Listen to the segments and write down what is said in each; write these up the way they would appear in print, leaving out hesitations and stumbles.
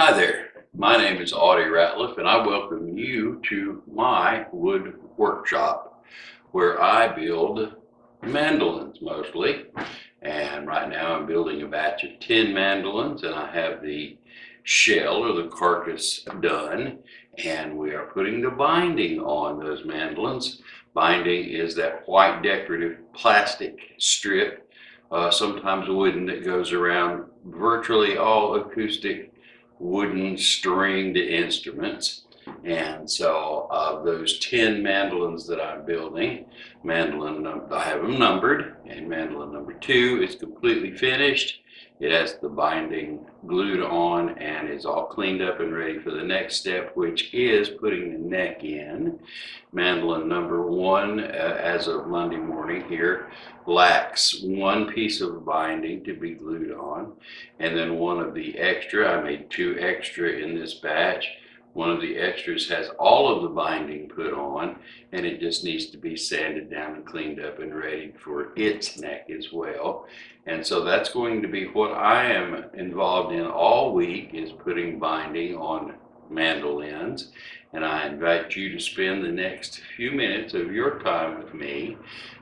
Hi there, my name is Ratliff and I welcome you to my wood workshop where I build mandolins mostly. And right now I'm building a batch of 10 mandolins and I have the shell or the carcass done, and we are putting the binding on those mandolins. Binding is that white decorative plastic strip, sometimes wooden, that goes around virtually all acoustic wooden stringed instruments. And so of those 10 mandolins that I'm building, I have them numbered, and mandolin number 2 is completely finished. It has the binding glued on and is all cleaned up and ready for the next step, which is putting the neck in. Mandolin number 1, as of Monday morning here, lacks one piece of binding to be glued on, and then one of the extra, I made 2 extra in this batch. One of the extras has all of the binding put on, and it just needs to be sanded down and cleaned up and ready for its neck as well. And so that's going to be what I am involved in all week, is putting binding on mandolins. And I invite you to spend the next few minutes of your time with me,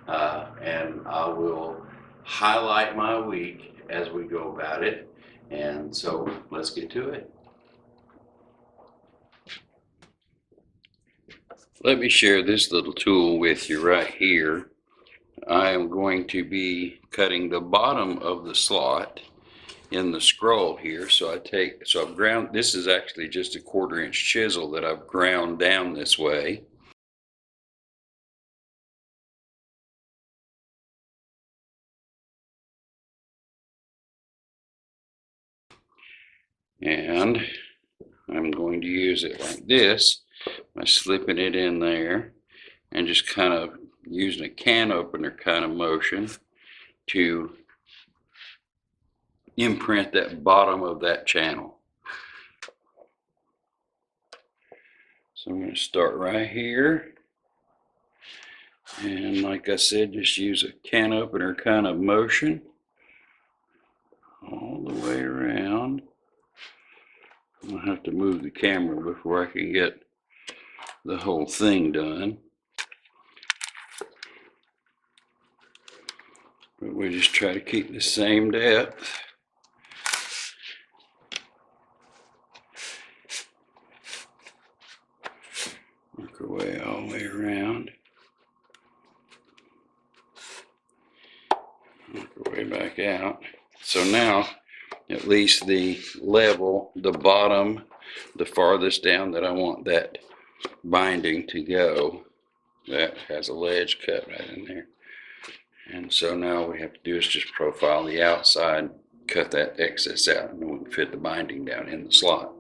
and I will highlight my week as we go about it. And so let's get to it. Let me share this little tool with you right here. I am going to be cutting the bottom of the slot in the scroll here. So I've ground, this is actually just a 1/4 inch chisel that I've ground down this way. And I'm going to use it like this by slipping it in there and just kind of using a can opener kind of motion to imprint that bottom of that channel. So I'm going to start right here, and like I said, just use a can opener kind of motion all the way around. I'll have to move the camera before I can get the whole thing done. But we just try to keep the same depth. Work our way all the way around. Work our way back out. So now, at least the level, the bottom, the farthest down that I want that binding to go, that has a ledge cut right in there. And so now what we have to do is just profile the outside, cut that excess out, and then we can fit the binding down in the slot.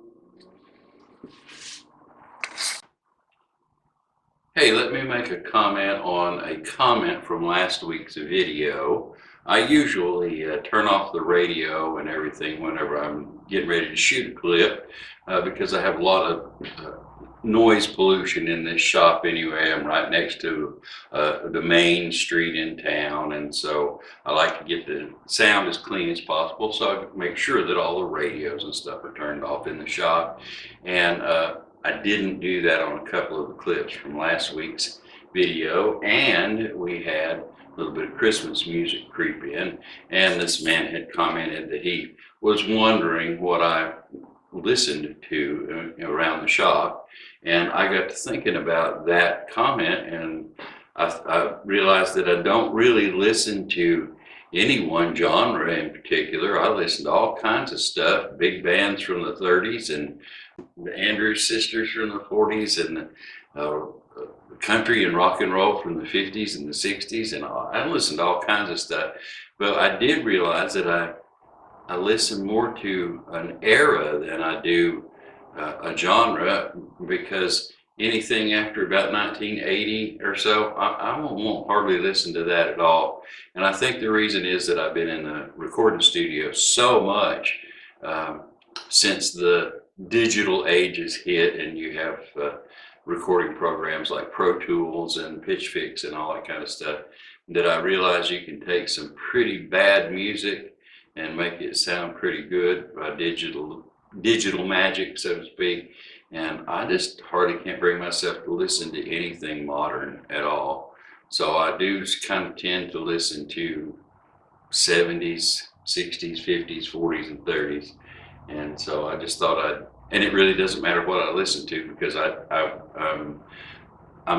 Hey, let me make a comment on a comment from last week's video. I usually turn off the radio and everything whenever I'm getting ready to shoot a clip, because I have a lot of noise pollution in this shop anyway. I'm right next to the main street in town, and so I like to get the sound as clean as possible, so I make sure that all the radios and stuff are turned off in the shop. And I didn't do that on a couple of the clips from last week's video, and we had a little bit of Christmas music creep in, and this man had commented that he was wondering what I listened to around the shop. And I got to thinking about that comment, and I realized that I don't really listen to any one genre in particular. I listen to all kinds of stuff, big bands from the 30s and the Andrews Sisters from the 40s, and country and rock and roll from the 50s and the 60s, and I listen to all kinds of stuff. But I did realize that I listen more to an era than I do a genre, because anything after about 1980 or so, I won't hardly listen to that at all. And I think the reason is that I've been in the recording studio so much since the digital age has hit, and you have recording programs like Pro Tools and Pitch Fix and all that kind of stuff, that I realize you can take some pretty bad music and make it sound pretty good by digital magic, so to speak. And I just hardly can't bring myself to listen to anything modern at all. So I do kind of tend to listen to 70s, 60s, 50s, 40s, and 30s. And so I just thought and it really doesn't matter what I listen to, because I'm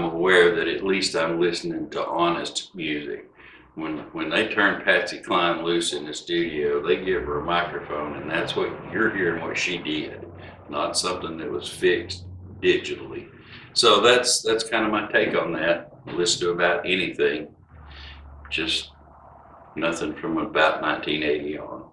aware that at least I'm listening to honest music. When they turn Patsy Cline loose in the studio, they give her a microphone, and that's what you're hearing, what she did, not something that was fixed digitally. So that's kind of my take on that. I listen to about anything, just nothing from about 1980 on.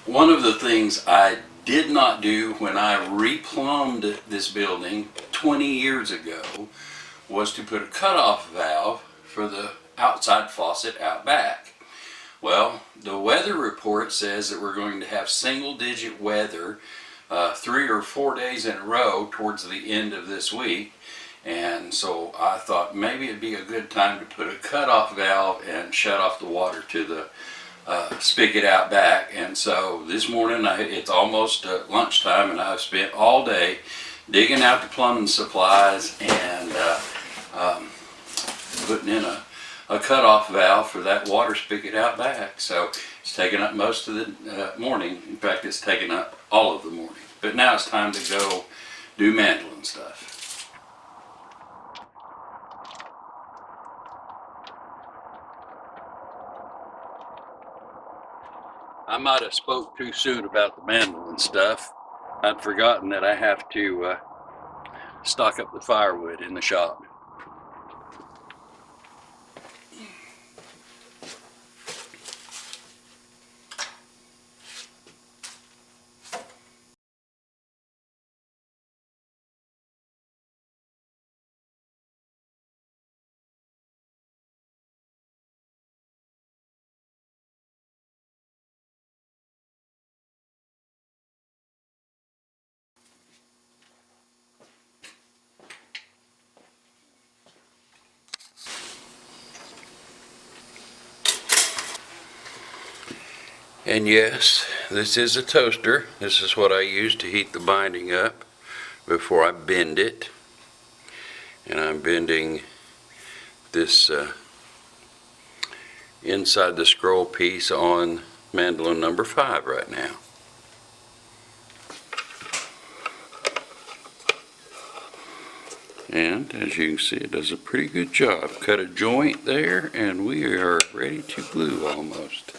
One of the things I did not do when I replumbed this building 20 years ago was to put a cutoff valve for the outside faucet out back. Well, the weather report says that we're going to have single-digit weather 3 or 4 days in a row towards the end of this week. And so I thought maybe it'd be a good time to put a cutoff valve and shut off the water to the spigot out back. And so this morning, it's almost lunchtime, and I've spent all day digging out the plumbing supplies and putting in a cutoff valve for that water spigot out back. So it's taken up most of the morning. In fact, it's taken up all of the morning. But now it's time to go do mandolin stuff. I might have spoke too soon about the mandolin stuff. I'd forgotten that I have to stock up the firewood in the shop. And yes, this is a toaster. This is what I use to heat the binding up before I bend it. And I'm bending this inside the scroll piece on mandolin number 5 right now. And as you can see, it does a pretty good job. Cut a joint there, and we are ready to glue almost.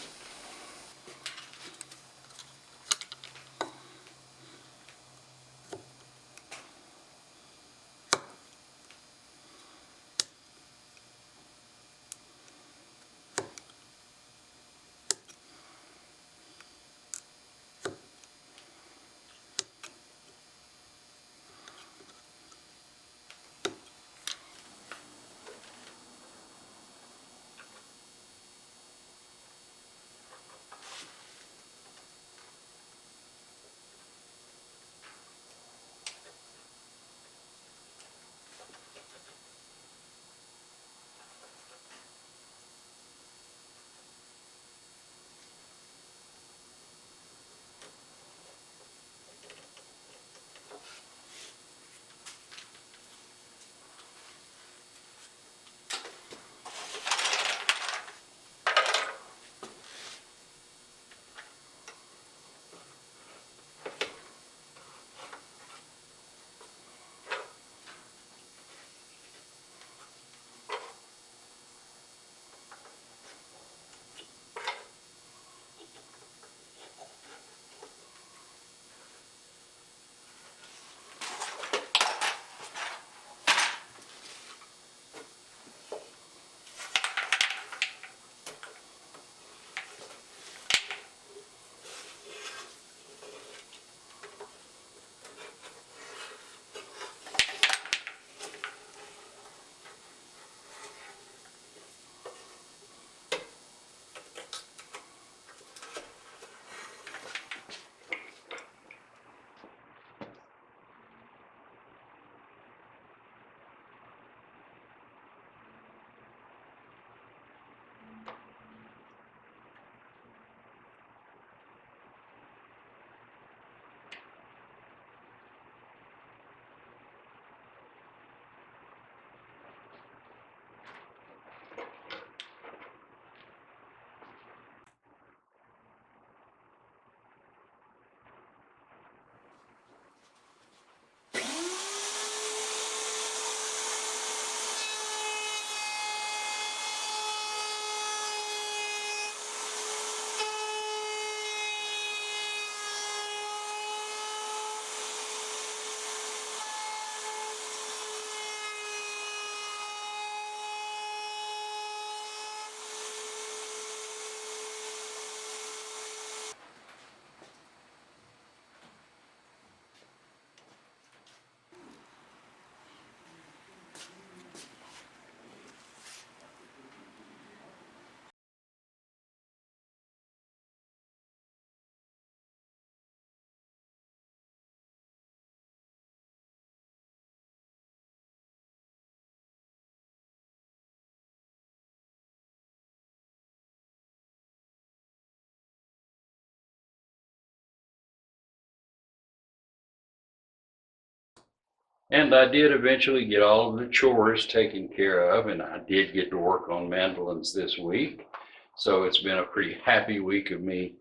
And I did eventually get all of the chores taken care of, and I did get to work on mandolins this week. So it's been a pretty happy week of me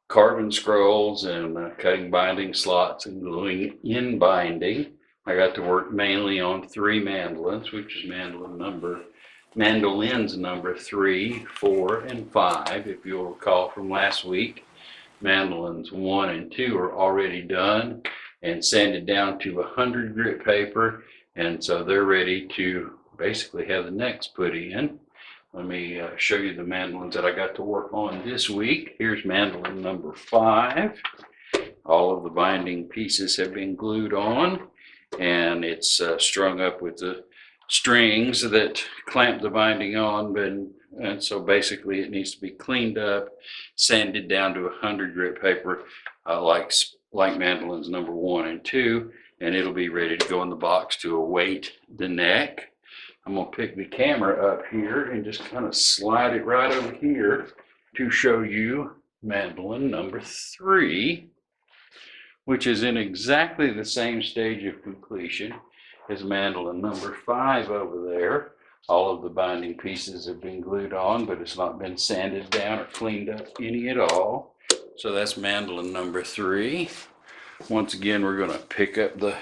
carving scrolls and cutting binding slots and gluing in binding. I got to work mainly on 3 mandolins, which is mandolins number 3, 4, and 5. If you'll recall from last week, mandolins 1 and 2 are already done and sanded down to 100 grit paper, and so they're ready to basically have the necks put in. Let me show you the mandolins that I got to work on this week. Here's mandolin number 5. All of the binding pieces have been glued on, and it's strung up with the strings that clamp the binding on, and so basically it needs to be cleaned up, sanded down to 100 grit paper, like mandolins number 1 and 2, and it'll be ready to go in the box to await the neck. I'm going to pick the camera up here and just kind of slide it right over here to show you mandolin number 3, which is in exactly the same stage of completion as mandolin number 5 over there. All of the binding pieces have been glued on, but it's not been sanded down or cleaned up any at all. So that's mandolin number 3. Once again, we're going to pick up the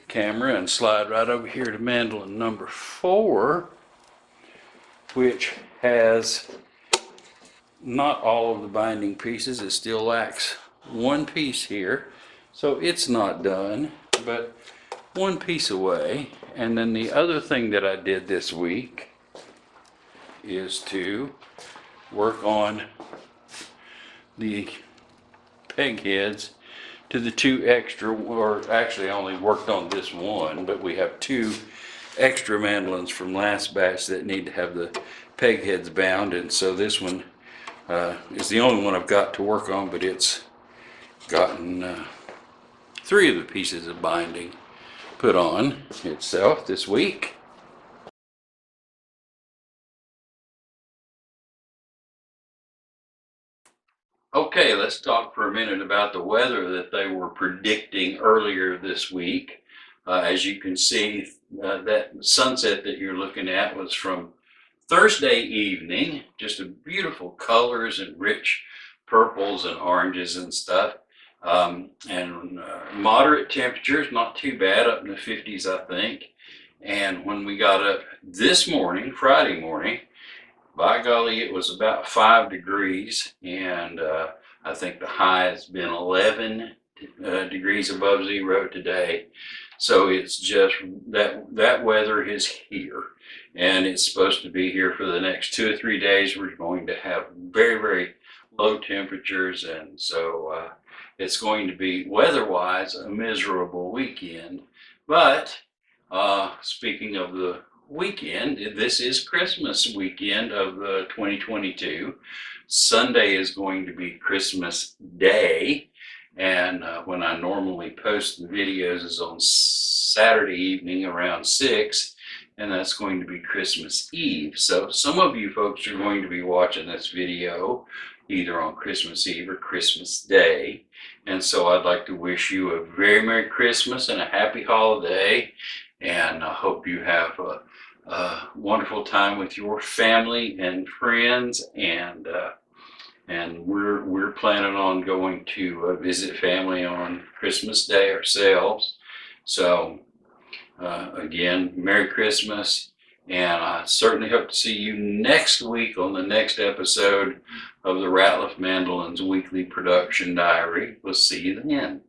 camera and slide right over here to mandolin number 4, which has not all of the binding pieces. It still lacks one piece here, so it's not done, but one piece away. And then the other thing that I did this week is to work on the peg heads to the 2 extra, or actually I only worked on this one, but we have 2 extra mandolins from last batch that need to have the peg heads bound, and so this one is the only one I've got to work on, but it's gotten 3 of the pieces of binding put on itself this week. Okay, let's talk for a minute about the weather that they were predicting earlier this week. As you can see, that sunset that you're looking at was from Thursday evening. Just a beautiful colors and rich purples and oranges and stuff. And moderate temperatures, not too bad, up in the 50s, I think. And when we got up this morning, Friday morning, by golly, it was about 5 degrees, and I think the high has been 11 degrees above zero today. So it's just that weather is here, and it's supposed to be here for the next 2 or 3 days. We're going to have very, very low temperatures, and so it's going to be weather-wise a miserable weekend. But speaking of the weekend, this is Christmas weekend of 2022. Sunday is going to be Christmas Day, and when I normally post the videos is on Saturday evening around 6, and that's going to be Christmas Eve. So some of you folks are going to be watching this video either on Christmas Eve or Christmas Day, and so I'd like to wish you a very Merry Christmas and a happy holiday, and I hope you have a wonderful time with your family and friends, and we're planning on going to visit family on Christmas Day ourselves. So again, Merry Christmas, and I certainly hope to see you next week on the next episode of the Ratliff Mandolins Weekly Production Diary. We'll see you then.